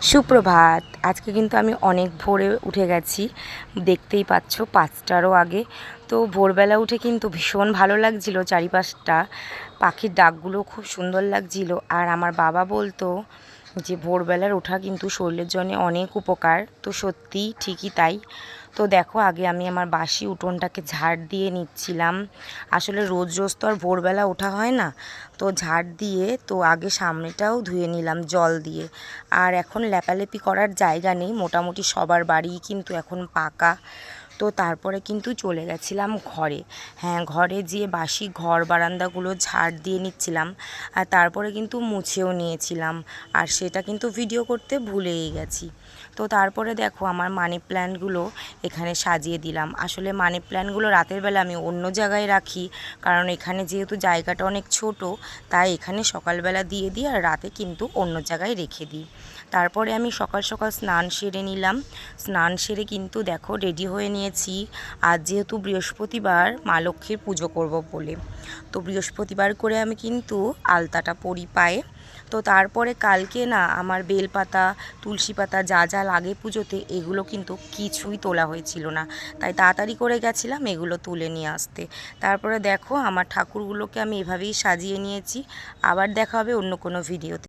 সুপ্রভাত। আজকে কিন্তু আমি অনেক ভোরে উঠে গেছি, দেখতেই পাচ্ছ ৫টারও আগে। তো ভোরবেলা উঠে কিন্তু ভীষণ ভালো লাগছিল, চারিপাশটা পাখির ডাকগুলো খুব সুন্দর লাগছিল। আর আমার বাবা বলতো যে ভোরবেলার ওঠা কিন্তু শরীরের জন্য অনেক উপকার। তো সত্যিই ঠিকই তাই। তো দেখো, আগে আমি আমার বাসি উঠোনটাকে ঝাড় দিয়ে নিচ্ছিলাম। আসলে রোজ রোজ তো আর ভোরবেলা ওঠা হয় না, তো ঝাড় দিয়ে তো আগে সামনেটাও ধুয়ে নিলাম জল দিয়ে। আর এখন লেপালেপি করার জায়গা নেই, মোটামুটি সবার বাড়িই কিন্তু এখন পাকা। তো তারপরে কিন্তু চলে গেছিলাম ঘরে। হ্যাঁ, ঘরে যেয়ে বাসি ঘর বারান্দাগুলো ঝাড় দিয়ে নিচ্ছিলাম, আর তারপরে কিন্তু মুছেও নিয়েছিলাম। আর সেটা কিন্তু ভিডিও করতে ভুলেই গেছি। তো তারপরে দেখো, আমার মানি প্ল্যান্টগুলো এখানে সাজিয়ে দিলাম। আসলে মানি প্ল্যান্টগুলো রাতের বেলা আমি অন্য জায়গায় রাখি, কারণ এখানে যেহেতু জায়গাটা অনেক ছোট, তাই এখানে সকালবেলা দিয়ে দিই আর রাতে কিন্তু অন্য জায়গায় রেখে দিই। তারপরে আমি সকাল সকাল স্নান সেরে নিলাম। স্নান সেরে কিন্তু দেখো রেডি হয়ে নিয়েছি। আজ যেহেতু বৃহস্পতিবার, মা লক্ষ্মীর পুজো করব বলে, তো বৃহস্পতিবার করে আমি কিন্তু আলতাটা পরি পায়ে। তো তারপরে কালকে না আমার বেলপাতা, তুলসী পাতা যা যা লাগে পুজোতে, এগুলো কিন্তু কিছুই তোলা হয়েছিল না, তাই তাড়াতাড়ি করে গেছিলাম এগুলো তুলে নিয়ে আসতে। তারপরে দেখো, আমার ঠাকুরগুলোকে আমি এভাবেই সাজিয়ে নিয়েছি। আবার দেখা হবে অন্য কোনো ভিডিওতে।